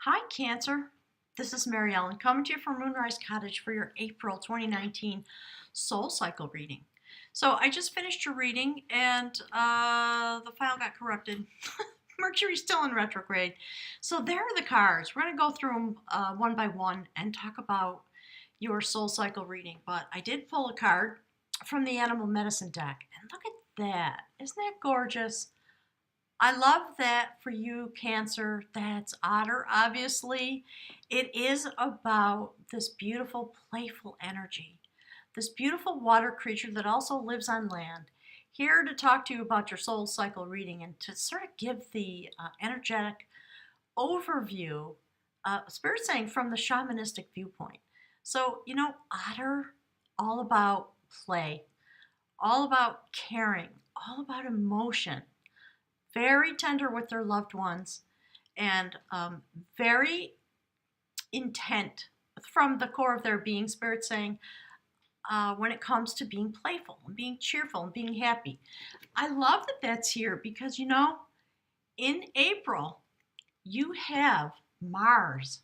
Hi, Cancer. This is Mary Ellen coming to you from Moonrise Cottage for your April 2019 Soul Cycle reading. So I just finished your reading and the file got corrupted. Mercury's still in retrograde. So there are the cards. We're going to go through them one by one and talk about your Soul Cycle reading. But I did pull a card from the Animal Medicine deck. And look at that. Isn't that gorgeous? I love that for you, Cancer. That's Otter, obviously. It is about this beautiful, playful energy, this beautiful water creature that also lives on land. Here to talk to you about your soul cycle reading and to sort of give the energetic overview, Spirit saying from the shamanistic viewpoint. So, Otter, all about play, all about caring, all about emotion, very tender with their loved ones, and very intent from the core of their being. Spirit saying, when it comes to being playful and being cheerful and being happy. I love that that's here because, in April, you have Mars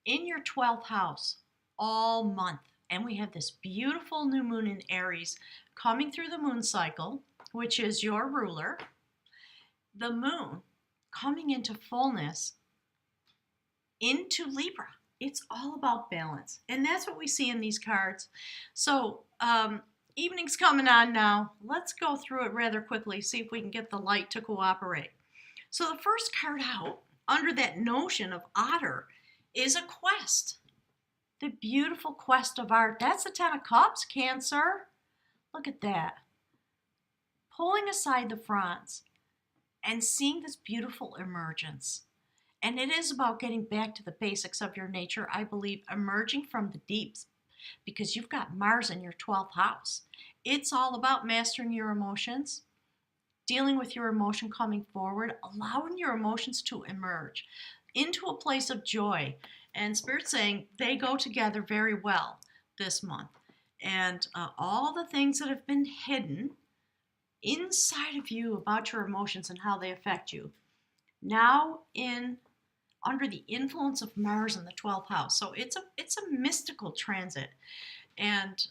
in your 12th house all month. And we have this beautiful new moon in Aries coming through the moon cycle, which is your ruler. The moon coming into fullness into Libra. It's all about balance. And that's what we see in these cards. So evening's coming on now. Let's go through it rather quickly, see if we can get the light to cooperate. So the first card out under that notion of Otter is a quest. The beautiful quest of art. That's the Ten of Cups, Cancer. Look at that. Pulling aside the fronds and seeing this beautiful emergence. And it is about getting back to the basics of your nature, I believe, emerging from the deeps, because you've got Mars in your 12th house. It's all about mastering your emotions, dealing with your emotion coming forward, allowing your emotions to emerge into a place of joy. And Spirit saying they go together very well this month. And all the things that have been hidden inside of you about your emotions and how they affect you, now under the influence of Mars in the 12th house. So it's a mystical transit. And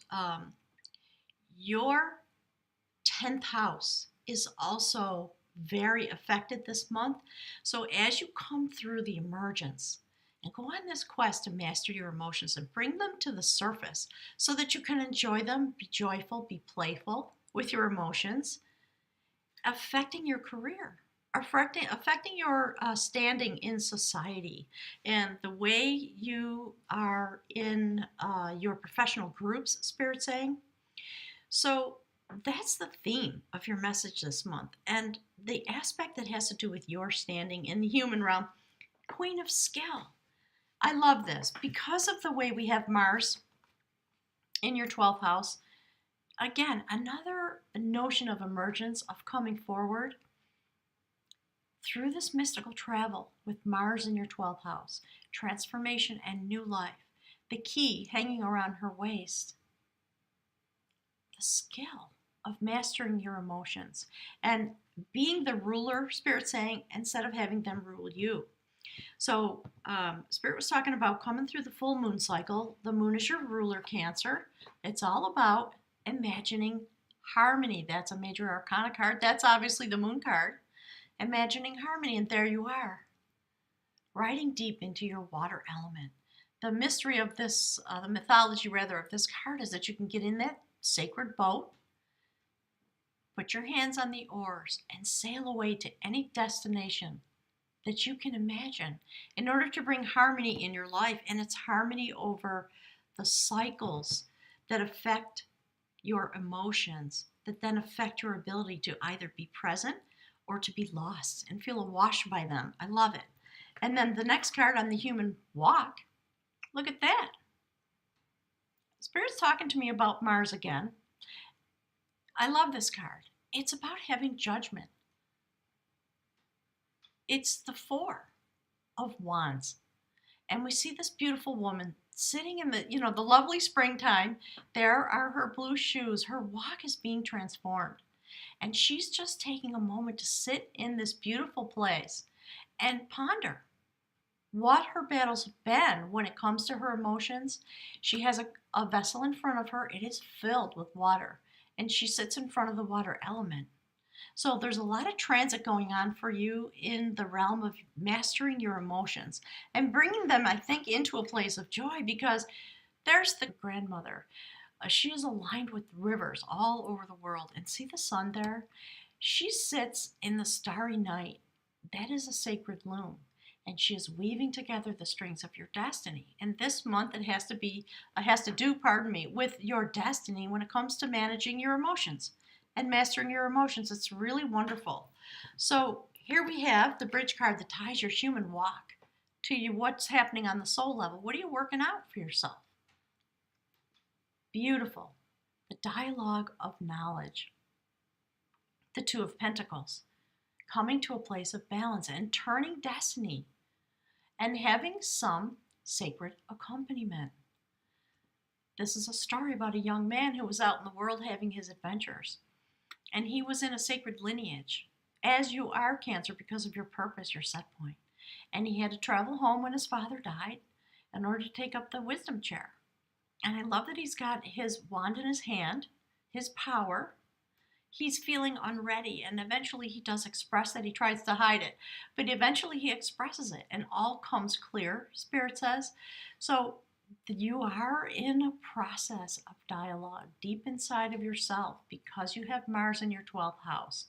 your 10th house is also very affected this month. So as you come through the emergence and go on this quest to master your emotions and bring them to the surface so that you can enjoy them, be joyful, be playful with your emotions, affecting your career, affecting your standing in society and the way you are in your professional groups, Spirit saying. So that's the theme of your message this month. And the aspect that has to do with your standing in the human realm, Queen of Skill. I love this because of the way we have Mars in your 12th house. Again, another notion of emergence, of coming forward through this mystical travel with Mars in your 12th house, transformation and new life. The key hanging around her waist, the skill of mastering your emotions and being the ruler, Spirit saying, instead of having them rule you. So Spirit was talking about coming through the full moon cycle. The moon is your ruler, Cancer. It's all about imagining harmony. That's a major arcana card. That's obviously the moon card. Imagining harmony, and there you are, riding deep into your water element. The mystery of this, the mythology rather, of this card is that you can get in that sacred boat, put your hands on the oars, and sail away to any destination that you can imagine in order to bring harmony in your life. And it's harmony over the cycles that affect your emotions, that then affect your ability to either be present or to be lost and feel awash by them. I love it. And then the next card on the human walk, look at that. Spirit's talking to me about Mars again. I love this card. It's about having judgment. It's the Four of Wands. And we see this beautiful woman sitting in the lovely springtime. There are her blue shoes. Her walk is being transformed. And she's just taking a moment to sit in this beautiful place and ponder what her battles have been when it comes to her emotions. She has a vessel in front of her. It is filled with water, and she sits in front of the water element. So there's a lot of transit going on for you in the realm of mastering your emotions and bringing them, I think, into a place of joy, because there's the grandmother. She is aligned with rivers all over the world. And see the sun there? She sits in the starry night. That is a sacred loom. And she is weaving together the strings of your destiny. And this month it has to do, with your destiny when it comes to managing your emotions and mastering your emotions. It's really wonderful. So here we have the bridge card that ties your human walk to you, what's happening on the soul level. What are you working out for yourself? Beautiful. The dialogue of knowledge. The Two of Pentacles. Coming to a place of balance and turning destiny and having some sacred accompaniment. This is a story about a young man who was out in the world having his adventures. And he was in a sacred lineage, as you are, Cancer, because of your purpose, your set point. And he had to travel home when his father died in order to take up the wisdom chair. And I love that he's got his wand in his hand, his power. He's feeling unready, and eventually he does express that. He tries to hide it, but eventually he expresses it, and all comes clear, Spirit says. So you are in a process of dialogue deep inside of yourself because you have Mars in your 12th house.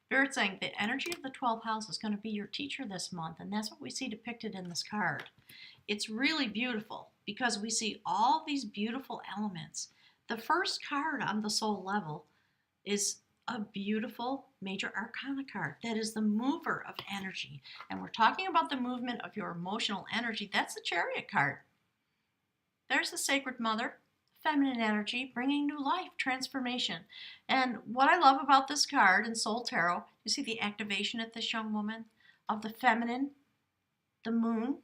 Spirit saying the energy of the 12th house is going to be your teacher this month, and that's what we see depicted in this card. It's really beautiful because we see all these beautiful elements. The first card on the soul level is a beautiful major arcana card. That is the mover of energy. And we're talking about the movement of your emotional energy. That's the Chariot card. There's the Sacred Mother, feminine energy, bringing new life, transformation. And what I love about this card in Soul Tarot, you see the activation at this young woman of the feminine, the moon,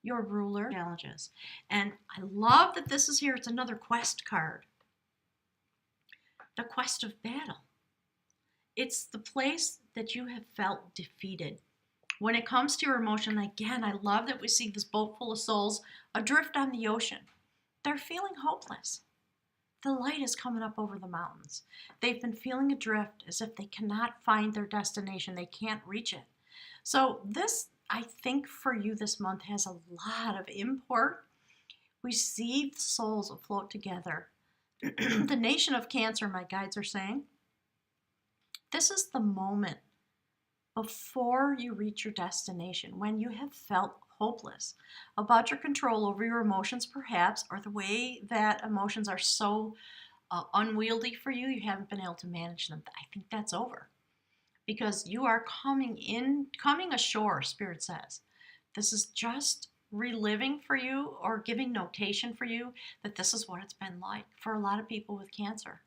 your ruler, challenges. And I love that this is here. It's another quest card. The quest of battle. It's the place that you have felt defeated. When it comes to your emotion, again, I love that we see this boat full of souls adrift on the ocean. They're feeling hopeless. The light is coming up over the mountains. They've been feeling adrift as if they cannot find their destination. They can't reach it. So this, I think, for you this month has a lot of import. We see the souls afloat together. The nation of Cancer, my guides are saying, this is the moment before you reach your destination, when you have felt hopeless about your control over your emotions, perhaps, or the way that emotions are so unwieldy for you, you haven't been able to manage them. I think that's over because you are coming ashore, Spirit says. This is just reliving for you or giving notation for you that this is what it's been like for a lot of people with Cancer.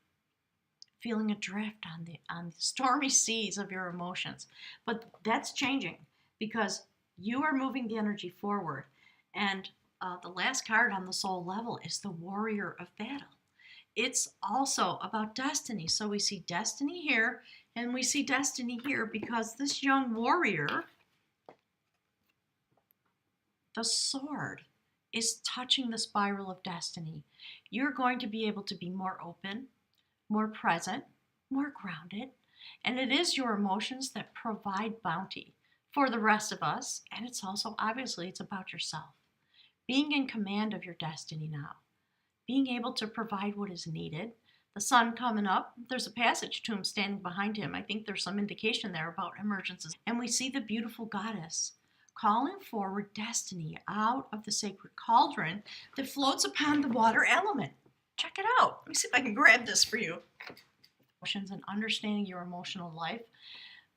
Feeling adrift on the stormy seas of your emotions. But that's changing because you are moving the energy forward. And the last card on the soul level is the Warrior of Battle. It's also about destiny. So we see destiny here and we see destiny here because this young warrior, the sword, is touching the spiral of destiny. You're going to be able to be more open, more present, more grounded, and it is your emotions that provide bounty for the rest of us, and it's also, obviously, it's about yourself. Being in command of your destiny now, being able to provide what is needed. The sun coming up, there's a passage to him standing behind him. I think there's some indication there about emergencies. And we see the beautiful goddess calling forward destiny out of the sacred cauldron that floats upon the water element. Check it out. Let me see if I can grab this for you. Emotions and understanding your emotional life.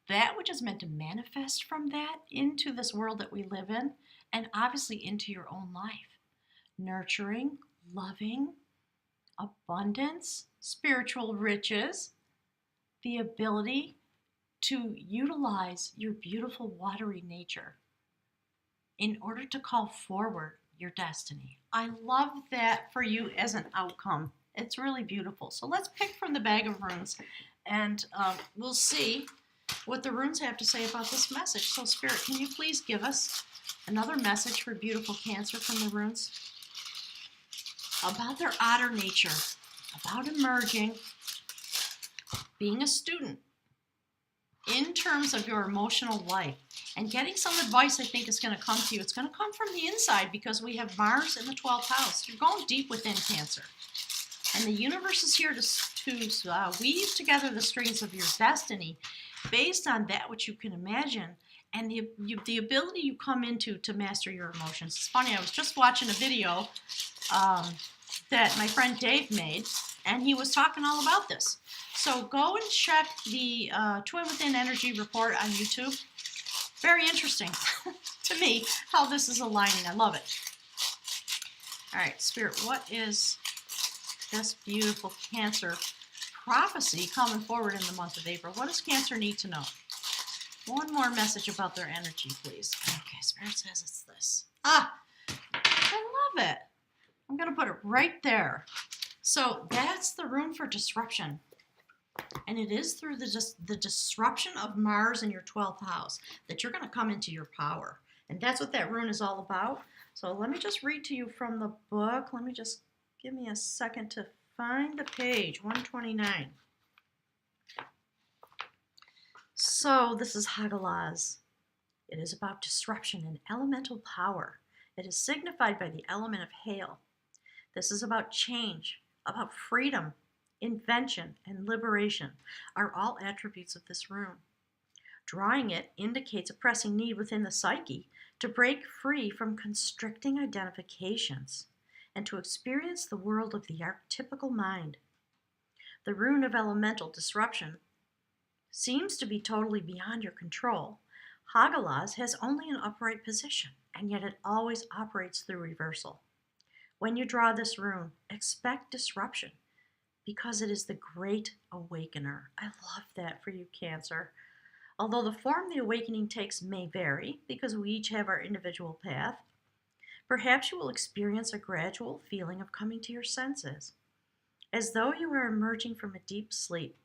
That which is meant to manifest from that into this world that we live in, and obviously into your own life. Nurturing, loving, abundance, spiritual riches, the ability to utilize your beautiful watery nature in order to call forward your destiny. I love that for you as an outcome. It's really beautiful. So let's pick from the bag of runes and we'll see what the runes have to say about this message. So, Spirit, can you please give us another message for beautiful Cancer from the runes about their otter nature, about emerging, being a student in terms of your emotional life, and getting some advice. I think is going to come to you. It's going to come from the inside because we have Mars in the 12th house. You're going deep within, Cancer. And the universe is here to weave together the strings of your destiny based on that which you can imagine and the ability you come into to master your emotions. It's funny, I was just watching a video that my friend Dave made, and he was talking all about this. So go and check the Twin Within Energy report on YouTube. Very interesting to me how this is aligning. I love it. All right, Spirit, what is this beautiful Cancer prophecy coming forward in the month of April? What does Cancer need to know? One more message about their energy, please. Okay, Spirit says it's this. I love it. I'm going to put it right there. So that's the rune for disruption. And it is through the disruption of Mars in your 12th house that you're going to come into your power. And that's what that rune is all about. So let me just read to you from the book. Let me just give me a second to find the page, 129. So this is Hagalaz. It is about disruption and elemental power. It is signified by the element of hail. This is about change, about freedom, invention, and liberation are all attributes of this rune. Drawing it indicates a pressing need within the psyche to break free from constricting identifications and to experience the world of the archetypical mind. The rune of elemental disruption seems to be totally beyond your control. Hagalaz has only an upright position, and yet it always operates through reversal. When you draw this rune, expect disruption, because it is the great awakener. I love that for you, Cancer. Although the form the awakening takes may vary, because we each have our individual path, perhaps you will experience a gradual feeling of coming to your senses, as though you are emerging from a deep sleep.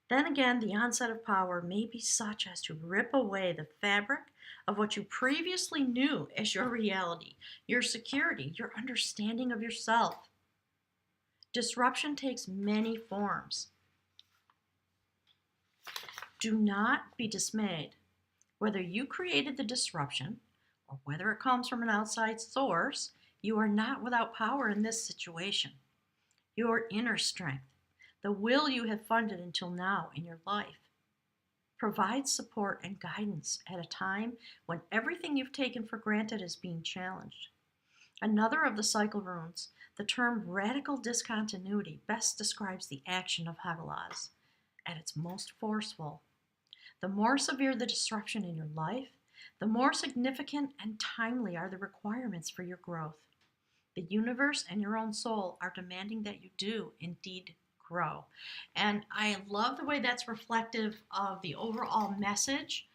Then again, the onset of power may be such as to rip away the fabric of what you previously knew as your reality, your security, your understanding of yourself. Disruption takes many forms. Do not be dismayed. Whether you created the disruption or whether it comes from an outside source, you are not without power in this situation. Your inner strength, the will you have funded until now in your life, provides support and guidance at a time when everything you've taken for granted is being challenged. Another of the cycle runes, the term radical discontinuity, best describes the action of Hagalaz at its most forceful. The more severe the disruption in your life, the more significant and timely are the requirements for your growth. The universe and your own soul are demanding that you do indeed grow. And I love the way that's reflective of the overall message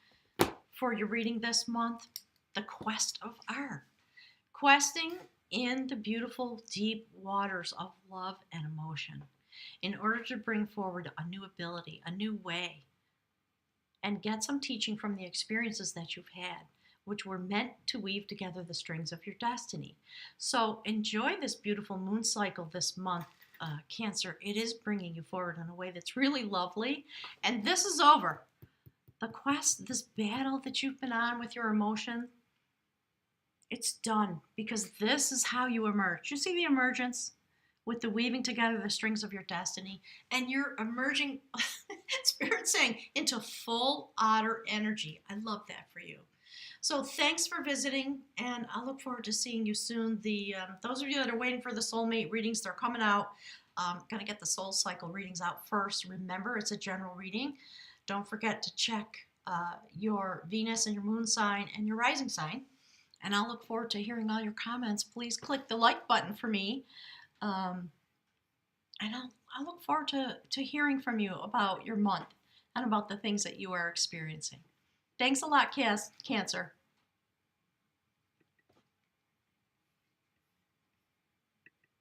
for your reading this month, the quest of art. Questing in the beautiful, deep waters of love and emotion in order to bring forward a new ability, a new way, and get some teaching from the experiences that you've had, which were meant to weave together the strings of your destiny. So enjoy this beautiful moon cycle this month, Cancer. It is bringing you forward in a way that's really lovely. And this is over. The quest, this battle that you've been on with your emotion, it's done, because this is how you emerge. You see the emergence with the weaving together the strings of your destiny, and you're emerging, Spirit saying, into full otter energy. I love that for you. So thanks for visiting, and I look forward to seeing you soon. Those of you that are waiting for the soulmate readings, they're coming out. Going to get the soul cycle readings out first. Remember, it's a general reading. Don't forget to check your Venus and your moon sign and your rising sign. And I'll look forward to hearing all your comments. Please click the like button for me. And I'll look forward to hearing from you about your month and about the things that you are experiencing. Thanks a lot, Cancer.